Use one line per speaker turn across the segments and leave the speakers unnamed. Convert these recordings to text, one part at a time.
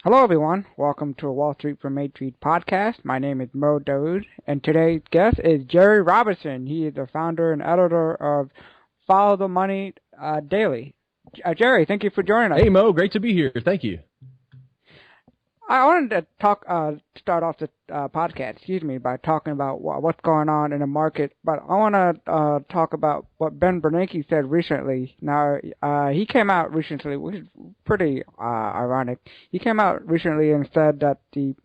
Hello, everyone. Welcome to a Wall Street from Main Street podcast. My name is Mo Dode, and today's guest is Jerry Robinson. He is the founder and editor of Follow the Money Daily. Jerry, thank you for joining us.
Hey, Mo, great to be here. Thank you.
I wanted to start off the podcast, by talking about what's going on in the market. But I want to talk about what Ben Bernanke said recently. Now, he came out recently, which is pretty ironic. He came out recently and said that the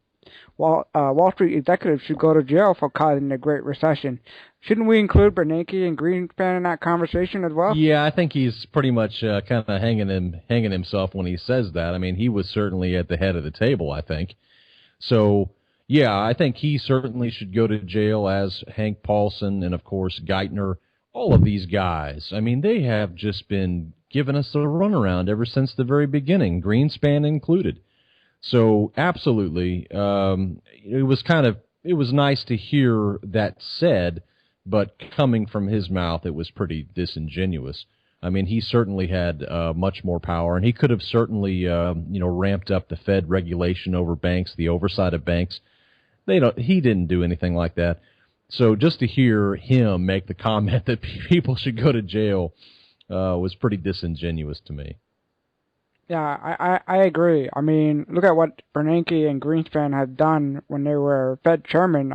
Wall Street executives should go to jail for causing the Great Recession. Shouldn't we include Bernanke and Greenspan in that conversation as well?
Yeah, I think he's pretty much kind of hanging himself when he says that. I mean, he was certainly at the head of the table, I think. So, yeah, I think he certainly should go to jail, as Hank Paulson and, of course, Geithner, all of these guys. I mean, they have just been giving us a runaround ever since the very beginning, Greenspan included. So, absolutely, it was nice to hear that said, but coming from his mouth, it was pretty disingenuous. I mean, he certainly had much more power, and he could have certainly, ramped up the Fed regulation over banks, the oversight of banks. He didn't do anything like that. So just to hear him make the comment that people should go to jail was pretty disingenuous to me.
Yeah, I agree. I mean, look at what Bernanke and Greenspan had done when they were Fed chairman.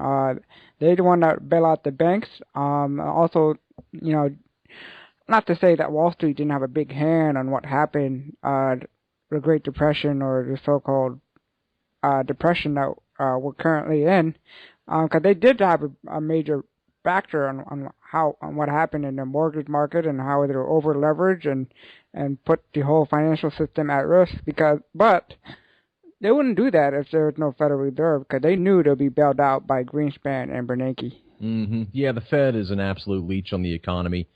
They're the one that bail out the banks. Also, not to say that Wall Street didn't have a big hand on what happened, the Great Depression or the so-called depression that we're currently in, because they did have a major factor on what happened in the mortgage market and how they were over leveraged and put the whole financial system at risk. But they wouldn't do that if there was no Federal Reserve, because they knew they'd be bailed out by Greenspan and Bernanke.
Mm-hmm. Yeah, the Fed is an absolute leech on the economy,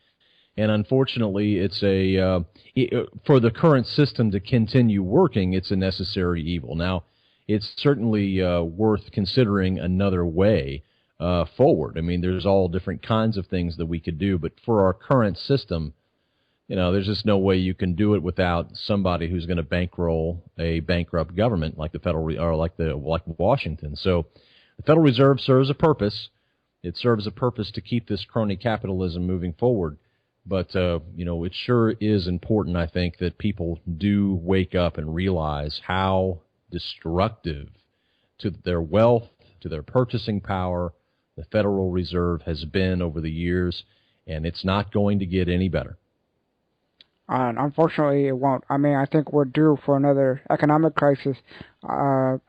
and unfortunately, it's for the current system to continue working, it's a necessary evil. Now, it's certainly worth considering another way forward. I mean, there's all different kinds of things that we could do, but for our current system, there's just no way you can do it without somebody who's going to bankroll a bankrupt government like the like Washington. So, the Federal Reserve serves a purpose. It serves a purpose to keep this crony capitalism moving forward. But it sure is important, I think, that people do wake up and realize how destructive to their wealth, to their purchasing power, the Federal Reserve has been over the years, and it's not going to get any better.
And unfortunately, it won't. I mean, I think we're due for another economic crisis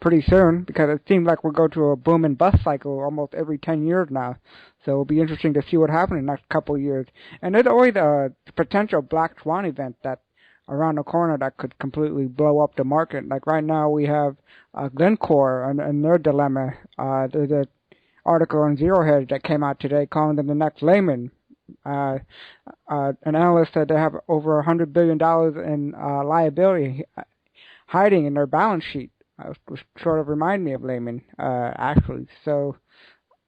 pretty soon, because it seems like we'll go to a boom and bust cycle almost every 10 years now. So it'll be interesting to see what happens in the next couple of years. And there's always a potential black swan event that around the corner that could completely blow up the market. Like right now, we have Glencore and their dilemma. There's an article on Zero Hedge that came out today calling them the next Lehman. An analyst said they have over $100 billion in liability hiding in their balance sheet, which sort of remind me of Lehman, actually. So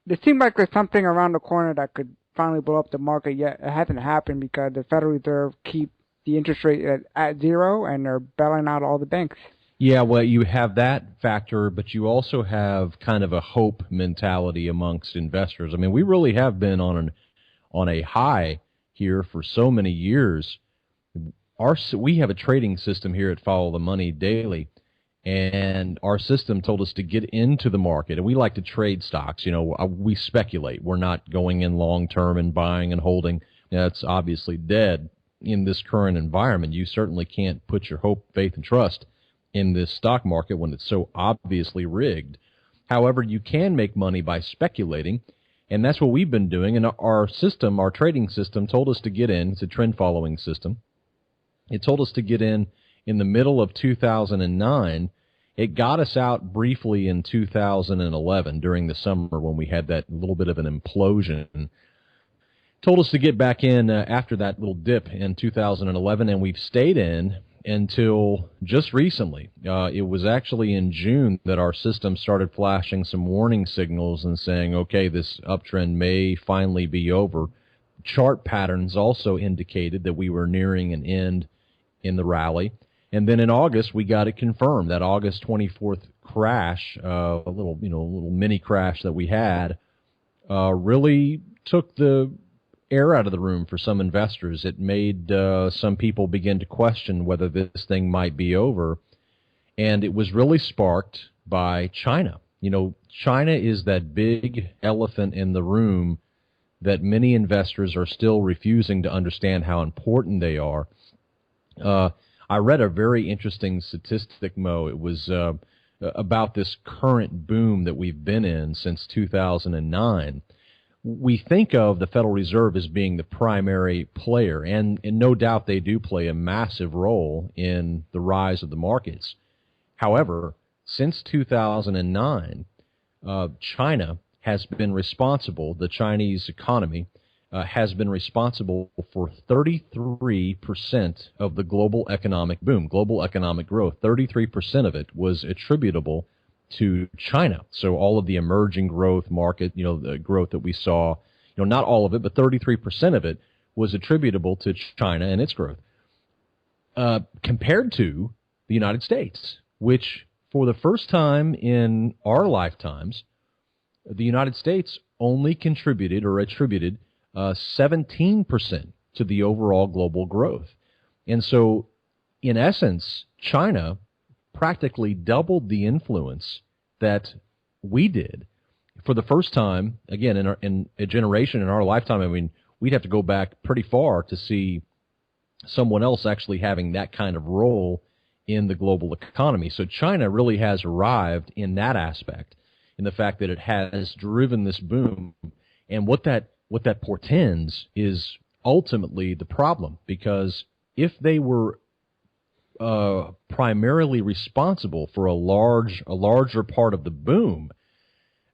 it seems like there's something around the corner that could finally blow up the market, yet it hasn't happened because the Federal Reserve keep the interest rate at zero, and they're bailing out all the banks.
Yeah, well, you have that factor, but you also have kind of a hope mentality amongst investors. I mean, we really have been on a high here for so many years. We have a trading system here at Follow the Money Daily, and our system told us to get into the market, and we like to trade stocks. We speculate. We're not going in long term and buying and holding. That's obviously dead in this current environment. You certainly can't put your hope, faith, and trust in this stock market when it's so obviously rigged. However, you can make money by speculating, and that's what we've been doing. And our trading system, told us to get in. It's a trend-following system. It told us to get in the middle of 2009. It got us out briefly in 2011 during the summer when we had that little bit of an implosion. Told us to get back in after that little dip in 2011, and we've stayed in until just recently. It was actually in June that our system started flashing some warning signals and saying, okay, this uptrend may finally be over. Chart patterns also indicated that we were nearing an end in the rally. And then in August, we got it confirmed. That August 24th crash, a little mini crash that we had, really took the air out of the room for some investors. It made some people begin to question whether this thing might be over. And it was really sparked by China. China is that big elephant in the room that many investors are still refusing to understand how important they are. I read a very interesting statistic, Mo. It was about this current boom that we've been in since 2009. We think of the Federal Reserve as being the primary player, and no doubt they do play a massive role in the rise of the markets. However, since 2009, China has been responsible, the Chinese economy has been responsible for 33% of the global economic boom, global economic growth. 33% of it was attributable to China. So all of the emerging growth market, the growth that we saw, not all of it, but 33% of it was attributable to China and its growth. Compared to the United States, which for the first time in our lifetimes, the United States only contributed or attributed 17% to the overall global growth. And so, in essence, China practically doubled the influence that we did for the first time, again, in a generation in our lifetime. I mean, we'd have to go back pretty far to see someone else actually having that kind of role in the global economy. So China really has arrived in that aspect, in the fact that it has driven this boom. And what that portends is ultimately the problem, because if they were primarily responsible for a larger part of the boom,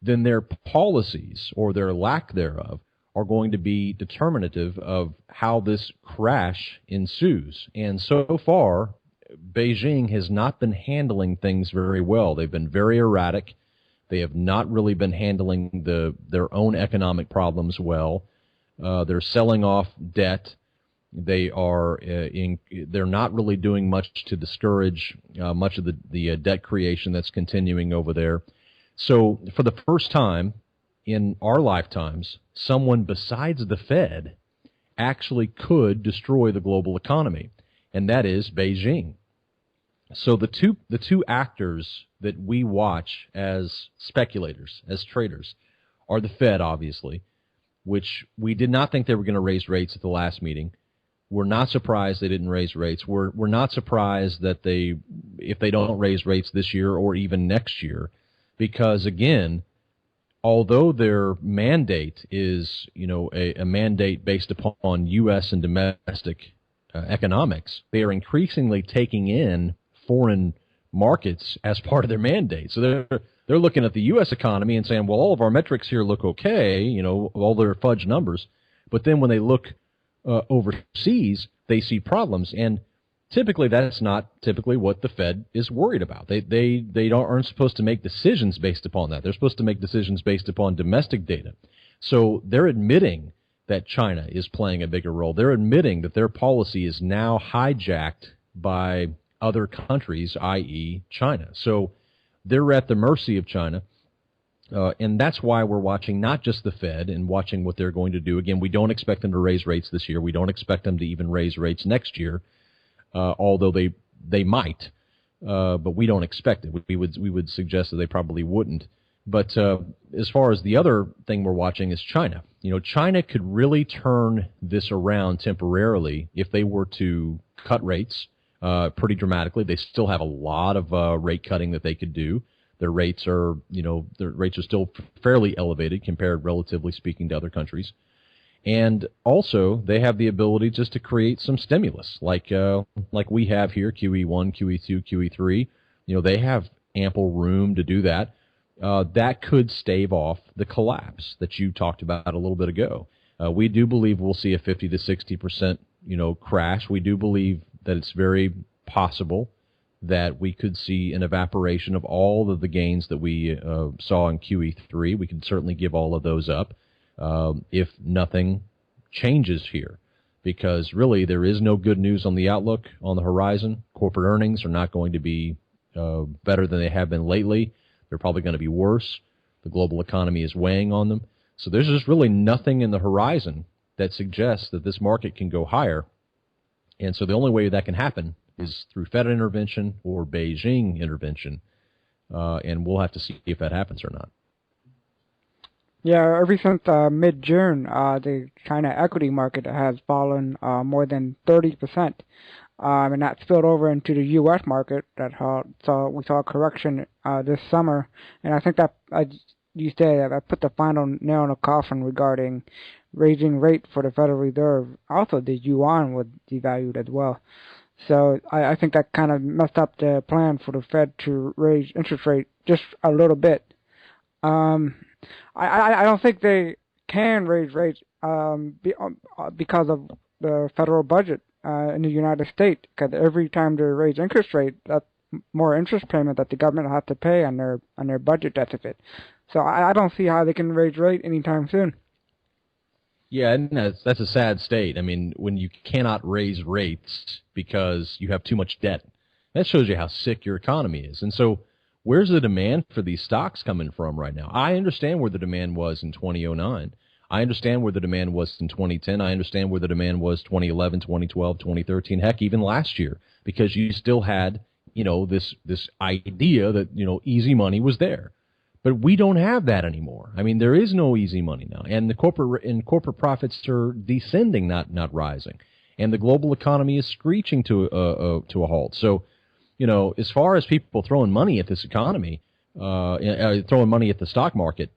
then their policies or their lack thereof are going to be determinative of how this crash ensues. And so far, Beijing has not been handling things very well. They've been very erratic. They have not really been handling their own economic problems well. They're selling off debt. They're not really doing much to discourage much of the debt creation that's continuing over there. So for the first time in our lifetimes, someone besides the Fed actually could destroy the global economy, and that is Beijing. So the two actors that we watch as speculators, as traders, are the Fed, obviously, which we did not think they were going to raise rates at the last meeting. We're not surprised they didn't raise rates. We're not surprised that if they don't raise rates this year or even next year, because again, although their mandate is a mandate based upon U.S. and domestic economics, they are increasingly taking in foreign markets as part of their mandate. So they're looking at the U.S. economy and saying, well, all of our metrics here look okay, all their fudge numbers. But then when they look overseas, they see problems. And typically that's not typically what the Fed is worried about. They aren't supposed to make decisions based upon that. They're supposed to make decisions based upon domestic data. So they're admitting that China is playing a bigger role. They're admitting that their policy is now hijacked by other countries, i.e. China. So they're at the mercy of China, and that's why we're watching not just the Fed and watching what they're going to do. Again, we don't expect them to raise rates this year. We don't expect them to even raise rates next year, although they might, but we don't expect it. We would suggest that they probably wouldn't. But as far as the other thing we're watching is China. China could really turn this around temporarily if they were to cut rates pretty dramatically. They still have a lot of rate cutting that they could do. Their rates are still fairly elevated compared, relatively speaking, to other countries. And also, they have the ability just to create some stimulus, like we have here, QE1, QE2, QE3. They have ample room to do that. That could stave off the collapse that you talked about a little bit ago. We do believe we'll see a 50 to 60%, crash. We do believe that it's very possible that we could see an evaporation of all of the gains that we saw in QE3. We could certainly give all of those up if nothing changes here. because really there is no good news on the outlook on the horizon. Corporate earnings are not going to be better than they have been lately. They're probably going to be worse. The global economy is weighing on them. So there's just really nothing in the horizon that suggests that this market can go higher. And so the only way that can happen is through Fed intervention or Beijing intervention. And we'll have to see if that happens or not.
Yeah, ever since mid-June, the China equity market has fallen more than 30%. And that spilled over into the U.S. market. We saw a correction this summer, and I think that you said I put the final nail in the coffin regarding raising rate for the Federal Reserve. Also, the yuan was devalued as well. So I think that kind of messed up the plan for the Fed to raise interest rate just a little bit. I don't think they can raise rates because of the federal budget in the United States. Because every time they raise interest rate, that's more interest payment that the government has to pay on their budget deficit. So I don't see how they can raise rate anytime soon.
Yeah, and that's a sad state. I mean, when you cannot raise rates because you have too much debt, that shows you how sick your economy is. And so where's the demand for these stocks coming from right now? I understand where the demand was in 2009. I understand where the demand was in 2010. I understand where the demand was 2011, 2012, 2013, heck, even last year, because you still had, this idea that, easy money was there. But we don't have that anymore. I mean, there is no easy money now, and the corporate profits are descending, not rising, and the global economy is screeching to a halt. So, as far as people throwing money at this economy, throwing money at the stock market,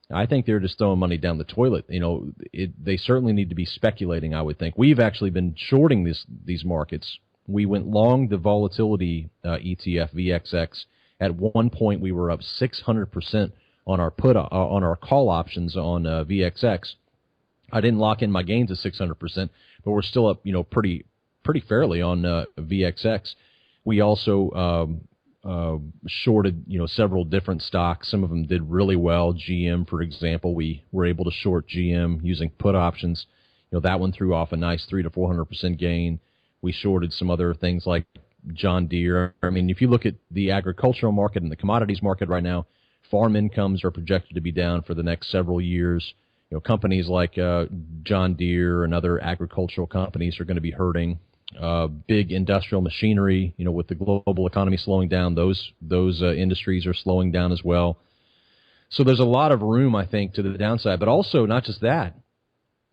I think they're just throwing money down the toilet. They certainly need to be speculating, I would think. We've actually been shorting these markets. We went long the volatility ETF VXX. At one point, we were up 600% on our on our call options on VXX. I didn't lock in my gains at 600%, but we're still up, pretty fairly on VXX. We also shorted, several different stocks. Some of them did really well. GM, for example, we were able to short GM using put options. That one threw off a nice 300 to 400% gain. We shorted some other things like John Deere. I mean, if you look at the agricultural market and the commodities market right now, farm incomes are projected to be down for the next several years. Companies like John Deere and other agricultural companies are going to be hurting. Big industrial machinery, with the global economy slowing down, those industries are slowing down as well. So there's a lot of room, I think, to the downside. But also, not just that,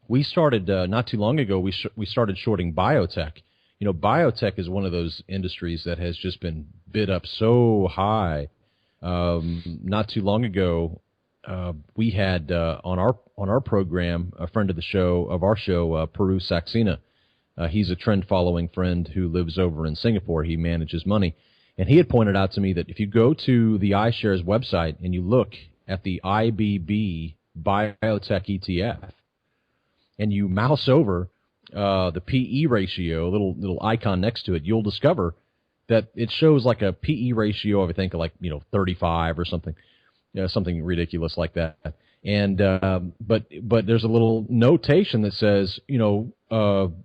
we started not too long ago. We started shorting biotech. Biotech is one of those industries that has just been bid up so high. Not too long ago, we had on our program a friend of our show, Peru Saxena. He's a trend-following friend who lives over in Singapore. He manages money, and he had pointed out to me that if you go to the iShares website and you look at the IBB Biotech ETF, and you mouse over the PE ratio, a little icon next to it, you'll discover that it shows like a PE ratio of, I think, 35 or something, something ridiculous like that. And but there's a little notation that says,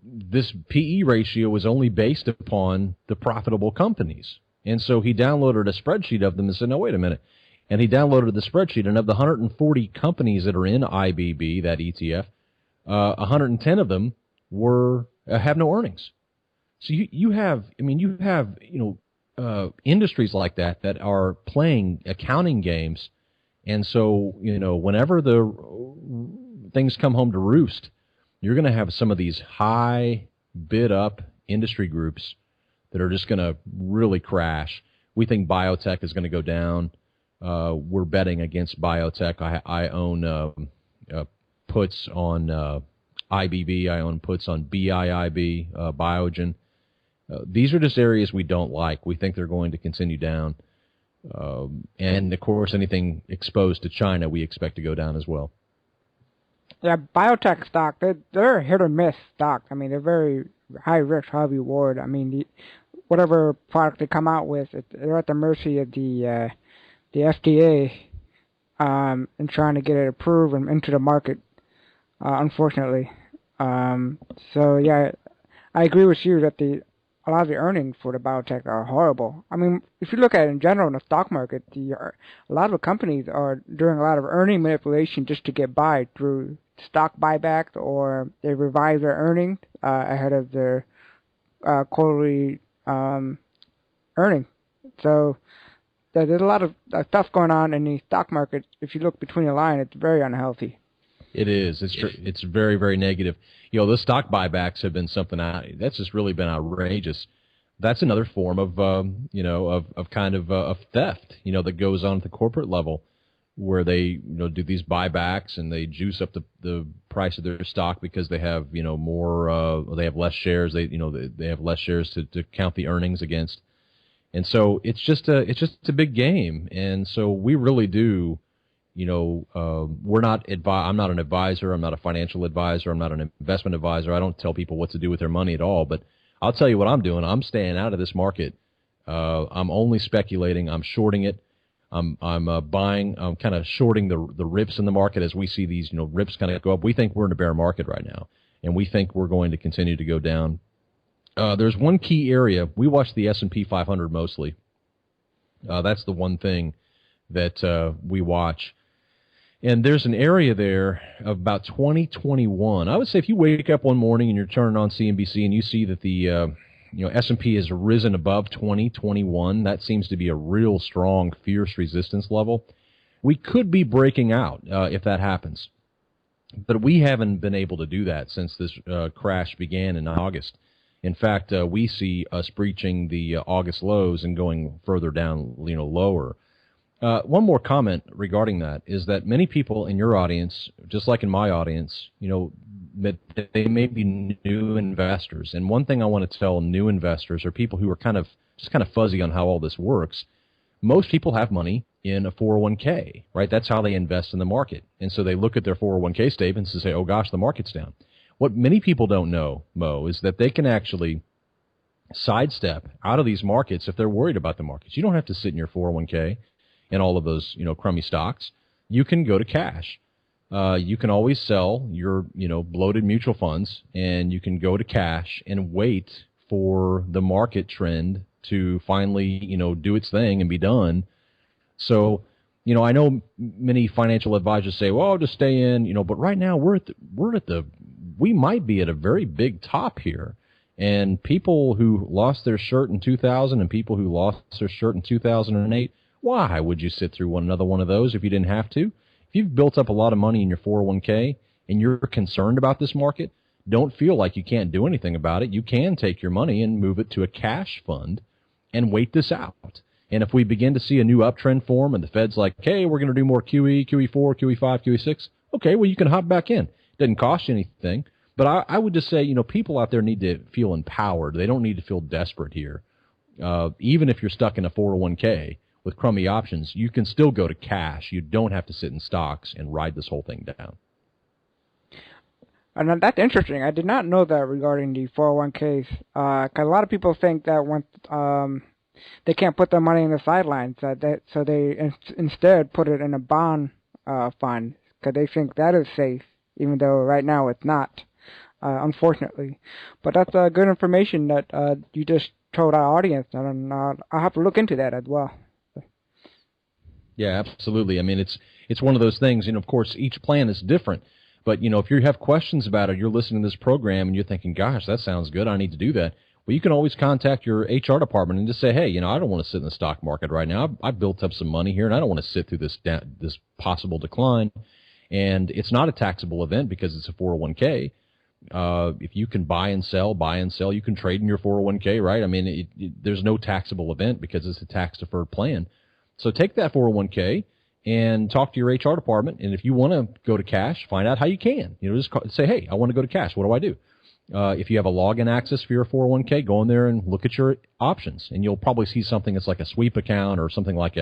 this PE ratio is only based upon the profitable companies. And so he downloaded a spreadsheet of them and said, no, wait a minute. And he downloaded the spreadsheet, and of the 140 companies that are in IBB, that ETF, 110 of them have no earnings. So you have industries like that are playing accounting games, and so whenever the things come home to roost, you're going to have some of these high bid up industry groups that are just going to really crash. We think biotech is going to go down. We're betting against biotech. I own puts on IBB. I own puts on BIIB, Biogen. These are just areas we don't like. We think they're going to continue down. And, of course, anything exposed to China we expect to go down as well.
Yeah, biotech stock, they're a hit or miss stock. I mean, they're very high risk, high reward. I mean, whatever product they come out with, they're at the mercy of the FDA in trying to get it approved and into the market, unfortunately. Um, so yeah, I agree with you that a lot of the earnings for the biotech are horrible. I mean, if you look at it in general in the stock market, a lot of the companies are doing a lot of earning manipulation just to get by through stock buybacks, or they revise their earnings ahead of their quarterly earning. So there's a lot of stuff going on in the stock market. If you look between the line, it's very unhealthy.
It is. It's very, very negative. The stock buybacks have been something that's just really been outrageous. That's another form of, of kind of theft, that goes on at the corporate level, where they, do these buybacks and they juice up the price of their stock because they have, more, they have less shares. They have less shares to count the earnings against. And so it's just a big game. And so we really do, we're not I'm not an advisor. I'm not a financial advisor. I'm not an investment advisor. I don't tell people what to do with their money at all. But I'll tell you what I'm doing. I'm staying out of this market. I'm only speculating. I'm shorting it. I'm buying. I'm kind of shorting the rips in the market as we see these rips kind of go up. We think we're in a bear market right now, and we think we're going to continue to go down. There's one key area. We watch the S&P 500 mostly. That's the one thing that we watch. And there's an area there of about 2021. I would say if you wake up one morning and you're turning on CNBC and you see that the S&P has risen above 2021, that seems to be a real strong, fierce resistance level. We could be breaking out if that happens. But we haven't been able to do that since this crash began in August. In fact, we see us breaching the August lows and going further down, lower. One more comment regarding that is that many people in your audience, just like in my audience, they may be new investors. And one thing I want to tell new investors or people who are kind of fuzzy on how all this works, most people have money in a 401k, right? That's how they invest in the market. And so they look at their 401k statements and say, oh gosh, the market's down. What many people don't know, Mo, is that they can actually sidestep out of these markets if they're worried about the markets. You don't have to sit in your 401k and all of those, crummy stocks. You can go to cash. You can always sell your, bloated mutual funds, and you can go to cash and wait for the market trend to finally, do its thing and be done. So, I know many financial advisors say, well, just stay in, but right now we might be at a very big top here. And people who lost their shirt in 2000 and people who lost their shirt in 2008, why would you sit through another one of those if you didn't have to? If you've built up a lot of money in your 401k and you're concerned about this market, don't feel like you can't do anything about it. You can take your money and move it to a cash fund and wait this out. And if we begin to see a new uptrend form and the Fed's like, hey, we're going to do more QE, QE4, QE5, QE6, okay, well, you can hop back in. It doesn't cost you anything. But I would just say, people out there need to feel empowered. They don't need to feel desperate here. Even if you're stuck in a 401k with crummy options, you can still go to cash. You don't have to sit in stocks and ride this whole thing down.
And that's interesting. I did not know that regarding the 401ks. 'Cause a lot of people think that once they can't put their money in the sidelines, so they instead put it in a bond fund because they think that is safe, even though right now it's not. Unfortunately. But that's good information that you just told our audience, and I'll have to look into that as well.
Yeah, absolutely. I mean, it's one of those things, and of course, each plan is different. But, if you have questions about it, you're listening to this program and you're thinking, gosh, that sounds good, I need to do that. Well, you can always contact your HR department and just say, hey, I don't want to sit in the stock market right now. I've built up some money here, and I don't want to sit through this possible decline. And it's not a taxable event because it's a 401k. If you can buy and sell, you can trade in your 401k, right? I mean, there's no taxable event because it's a tax-deferred plan. So take that 401k and talk to your HR department. And if you want to go to cash, find out how you can. Just say, hey, I want to go to cash. What do I do? If you have a login access for your 401k, go in there and look at your options. And you'll probably see something that's like a sweep account or something like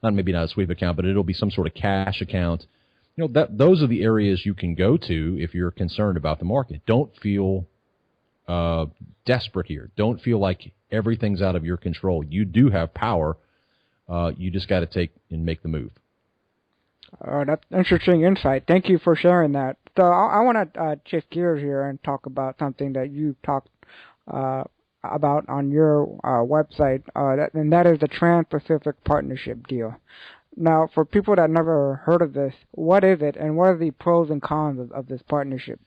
maybe not a sweep account, but it'll be some sort of cash account. Those are the areas you can go to if you're concerned about the market. Don't feel desperate here. Don't feel like everything's out of your control. You do have power. You just got to take and make the move.
That's interesting insight. Thank you for sharing that. So I want to shift gears here and talk about something that you talked uh, about on your website, and that is the Trans-Pacific Partnership deal. Now, for people that never heard of this, what is it, and what are the pros and cons of this partnership?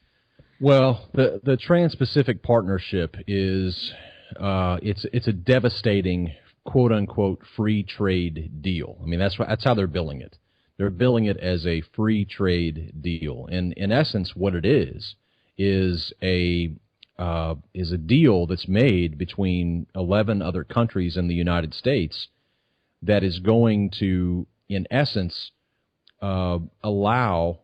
Well, the Trans-Pacific Partnership is it's a devastating quote unquote free trade deal. I mean that's how they're billing it. They're billing it as a free trade deal, and in essence, what it is a deal that's made between 11 other countries in the United States that is going to, in essence, allow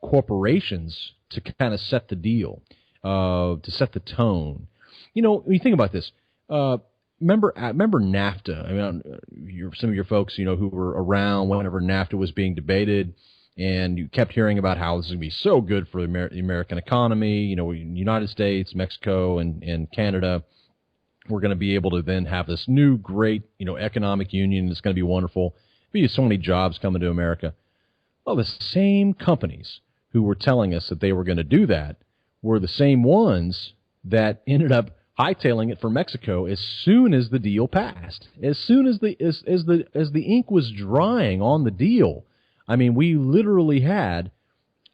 corporations to kind of set the deal, to set the tone. You know, when you think about this, remember NAFTA? I mean, some of your folks, who were around whenever NAFTA was being debated, and you kept hearing about how this is going to be so good for the American economy. United States, Mexico, and Canada. We're going to be able to then have this new great, economic union. It's going to be wonderful. There'll be so many jobs coming to America. Well, the same companies who were telling us that they were going to do that were the same ones that ended up hightailing it for Mexico as soon as the deal passed. As soon as the ink was drying on the deal, I mean, we literally had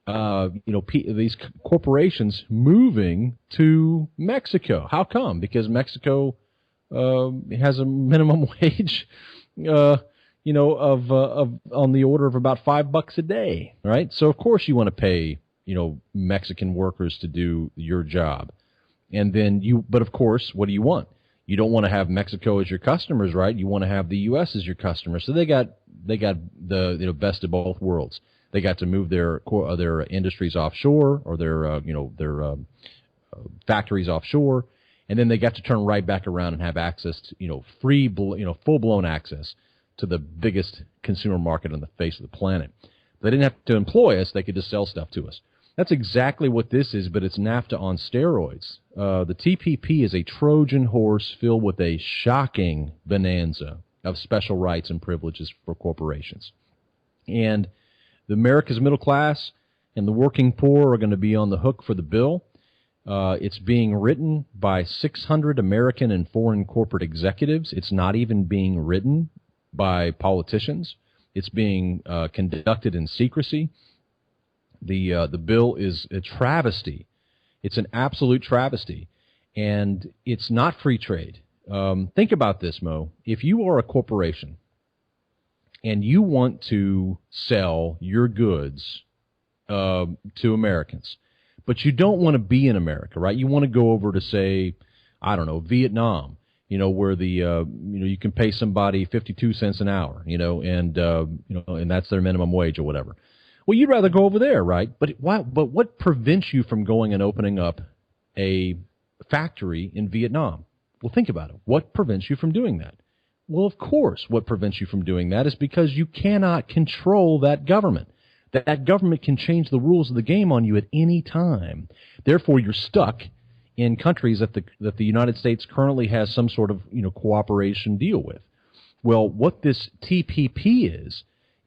these corporations moving to Mexico. How come? Because Mexico has a minimum wage, of on the order of about $5 a day, right? So of course you want to pay, Mexican workers to do your job, and then but of course, what do you want? You don't want to have Mexico as your customers, right? You want to have the U.S. as your customer. So they got the best of both worlds. They got to move their industries offshore, or their factories offshore, and then they got to turn right back around and have access to full blown access to the biggest consumer market on the face of the planet. They didn't have to employ us; they could just sell stuff to us. That's exactly what this is, but it's NAFTA on steroids. The TPP is a Trojan horse filled with a shocking bonanza of special rights and privileges for corporations. And the America's middle class and the working poor are going to be on the hook for the bill. It's being written by 600 American and foreign corporate executives. It's not even being written by politicians. It's being conducted in secrecy. The bill is a travesty. It's an absolute travesty, and it's not free trade. Think about this, Mo. If you are a corporation and you want to sell your goods to Americans, but you don't want to be in America, right? You want to go over to, say, I don't know, Vietnam, where you can pay somebody 52 cents an hour, and that's their minimum wage or whatever. Well, you'd rather go over there, right? But what prevents you from going and opening up a factory in Vietnam? Well, think about it. What prevents you from doing that? Well, of course, what prevents you from doing that is because you cannot control that government. That government can change the rules of the game on you at any time. Therefore, you're stuck in countries that the United States currently has some sort of cooperation deal with. Well, what this TPP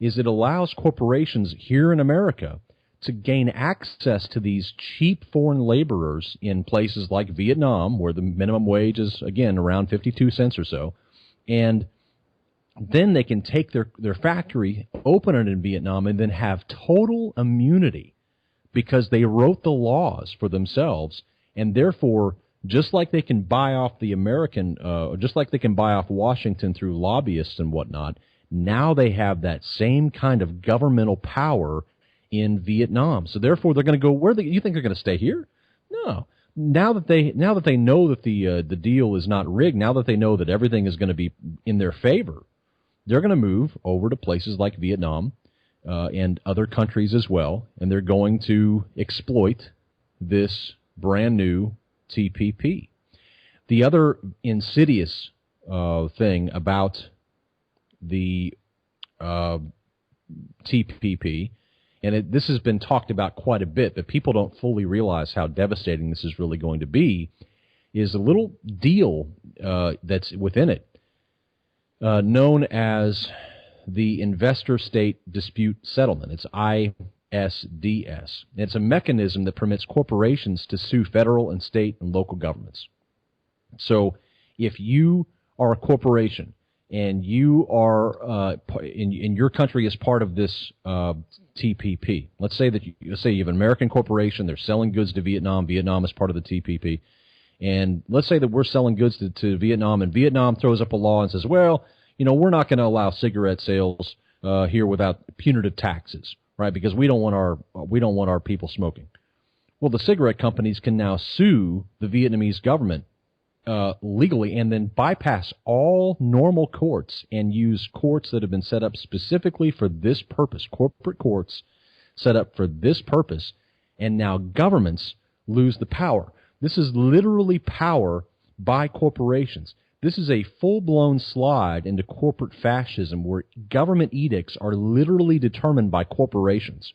is it allows corporations here in America to gain access to these cheap foreign laborers in places like Vietnam, where the minimum wage is, again, around 52 cents or so. And then they can take their factory, open it in Vietnam, and then have total immunity because they wrote the laws for themselves. And therefore, just like they can buy off the American, just like they can buy off Washington through lobbyists and whatnot, now they have that same kind of governmental power in Vietnam. So therefore, they're going to go you think they're going to stay here? No. Now that they know that the deal is not rigged, now that they know that everything is going to be in their favor, they're going to move over to places like Vietnam and other countries as well, and they're going to exploit this brand new TPP. The other insidious thing about the TPP, and this has been talked about quite a bit, but people don't fully realize how devastating this is really going to be, is a little deal that's within it known as the Investor State Dispute Settlement. It's ISDS. SDS. It's a mechanism that permits corporations to sue federal and state and local governments. So if you are a corporation and you are in your country is part of this TPP, let's say you have an American corporation, they're selling goods to Vietnam. Vietnam is part of the TPP. And let's say that we're selling goods to Vietnam, and Vietnam throws up a law and says, well, we're not going to allow cigarette sales here without punitive taxes, right? Because we don't want our people smoking. Well, the cigarette companies can now sue the Vietnamese government legally and then bypass all normal courts and use courts that have been set up specifically for this purpose, corporate courts set up for this purpose, and now governments lose the power. This is literally power by corporations. This is a full-blown slide into corporate fascism where government edicts are literally determined by corporations.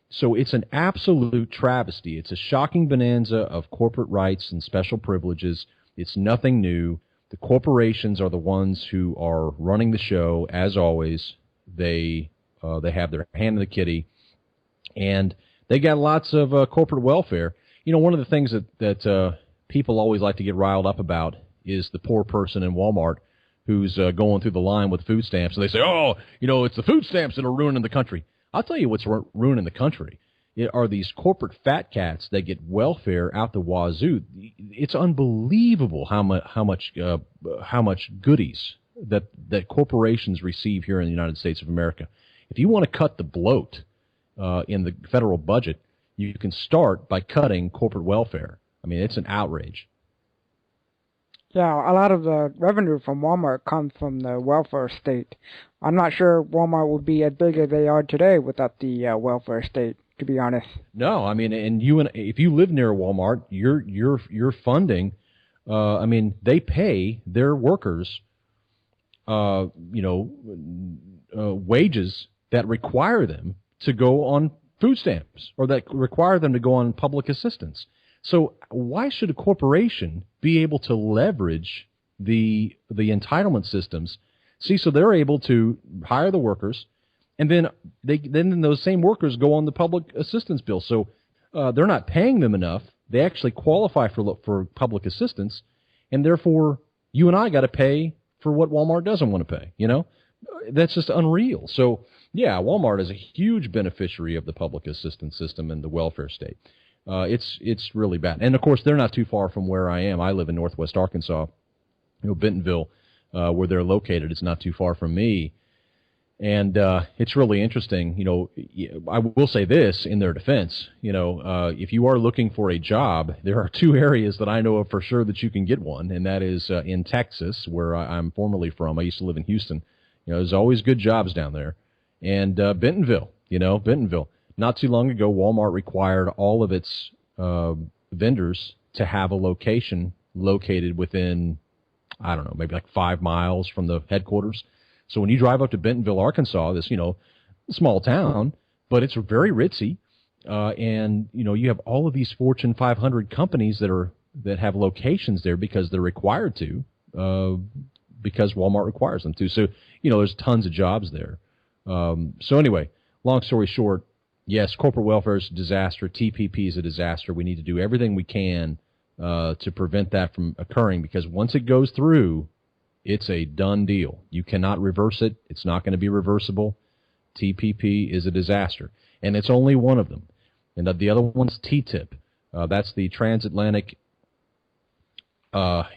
So it's an absolute travesty. It's a shocking bonanza of corporate rights and special privileges. It's nothing new. The corporations are the ones who are running the show, as always. They have their hand in the kitty, and they got lots of corporate welfare. One of the things that people always like to get riled up about is the poor person in Walmart who's going through the line with food stamps. And they say, oh, it's the food stamps that are ruining the country. I'll tell you what's ruining the country. It are these corporate fat cats that get welfare out the wazoo. It's unbelievable how much goodies that corporations receive here in the United States of America. If you want to cut the bloat in the federal budget, you can start by cutting corporate welfare. I mean, it's an outrage.
Yeah, a lot of the revenue from Walmart comes from the welfare state. I'm not sure Walmart would be as big as they are today without the welfare state, to be honest.
No, I mean, and if you live near Walmart, you're funding. They pay their workers, wages that require them to go on food stamps or that require them to go on public assistance. So why should a corporation be able to leverage the entitlement systems? See, so they're able to hire the workers, and then those same workers go on the public assistance bill. So they're not paying them enough. They actually qualify for public assistance, and therefore you and I got to pay for what Walmart doesn't want to pay. That's just unreal. So yeah, Walmart is a huge beneficiary of the public assistance system and the welfare state. It's really bad. And of course, they're not too far from where I am. I live in Northwest Arkansas, Bentonville, where they're located. It's not too far from me. And it's really interesting. I will say this in their defense. If you are looking for a job, there are two areas that I know of for sure that you can get one, and that is in Texas, where I'm formerly from. I used to live in Houston. There's always good jobs down there. And Bentonville, Bentonville. Not too long ago, Walmart required all of its vendors to have a location located within, I don't know, maybe like 5 miles from the headquarters. So when you drive up to Bentonville, Arkansas, this, small town, but it's very ritzy. And, you have all of these Fortune 500 companies that have locations there because they're required to, because Walmart requires them to. So, there's tons of jobs there. So anyway, long story short, yes, corporate welfare is a disaster. TPP is a disaster. We need to do everything we can to prevent that from occurring, because once it goes through, it's a done deal. You cannot reverse it. It's not going to be reversible. TPP is a disaster, and it's only one of them. And the other one's TTIP. That's the Transatlantic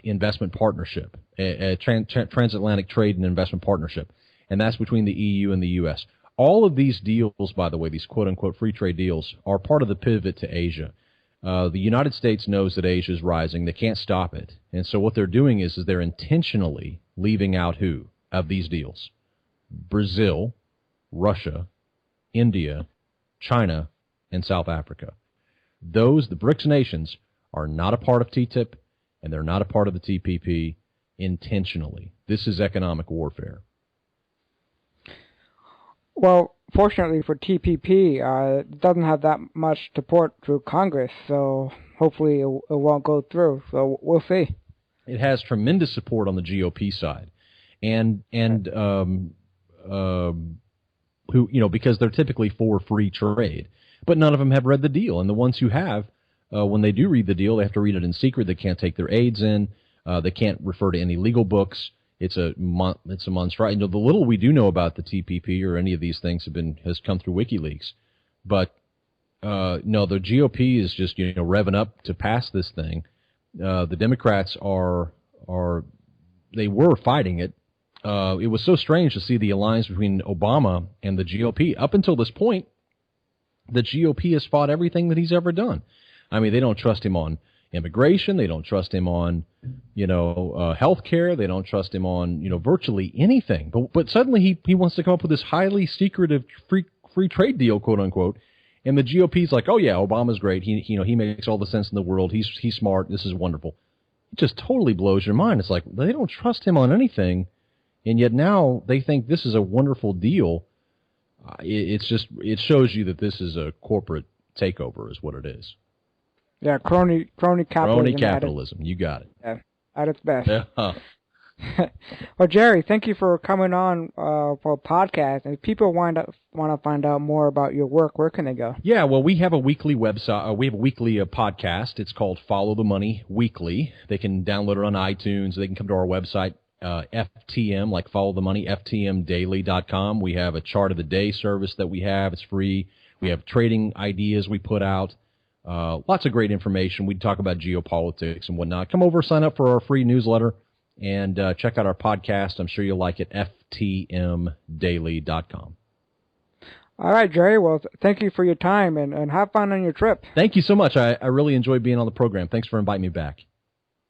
Investment Partnership, Transatlantic Trade and Investment Partnership, and that's between the EU and the U.S. All of these deals, by the way, these quote-unquote free trade deals, are part of the pivot to Asia. The United States knows that Asia is rising. They can't stop it. And so what they're doing is they're intentionally leaving out who of these deals? Brazil, Russia, India, China, and South Africa. The BRICS nations, are not a part of TTIP, and they're not a part of the TPP intentionally. This is economic warfare.
Well, fortunately for TPP, it doesn't have that much support through Congress, so hopefully it won't go through. So we'll see.
It has tremendous support on the GOP side, and who, because they're typically for free trade, but none of them have read the deal. And the ones who have, when they do read the deal, they have to read it in secret. They can't take their aides in. They can't refer to any legal books. It's a monstrosity. The little we do know about the TPP or any of these things has come through WikiLeaks. But no, the GOP is just revving up to pass this thing. The Democrats they were fighting it. It was so strange to see the alliance between Obama and the GOP. Up until this point, the GOP has fought everything that he's ever done. I mean, they don't trust him on immigration. They don't trust him on, health care. They don't trust him on, virtually anything. But suddenly he wants to come up with this highly secretive free trade deal, quote unquote. And the GOP's like, oh yeah, Obama's great. He makes all the sense in the world. He's smart. This is wonderful. It just totally blows your mind. It's like they don't trust him on anything, and yet now they think this is a wonderful deal. It shows you that this is a corporate takeover, is what it is.
Yeah, crony capitalism.
Crony capitalism. You got it.
Yeah, at its best.
Yeah.
Well, Jerry, thank you for coming on for a podcast. And if people want to find out more about your work, where can they go?
Yeah, well, we have a weekly website. We have a weekly podcast. It's called Follow the Money Weekly. They can download it on iTunes. They can come to our website, FTM, like Follow the Money, FTMdaily.com. We have a chart of the day service that we have. It's free. We have trading ideas we put out. Lots of great information. We talk about geopolitics and whatnot. Come over, sign up for our free newsletter, and check out our podcast. I'm sure you'll like it, ftmdaily.com.
All right, Jerry. Well, thank you for your time, and have fun on your trip.
Thank you so much. I really enjoyed being on the program. Thanks for inviting me back.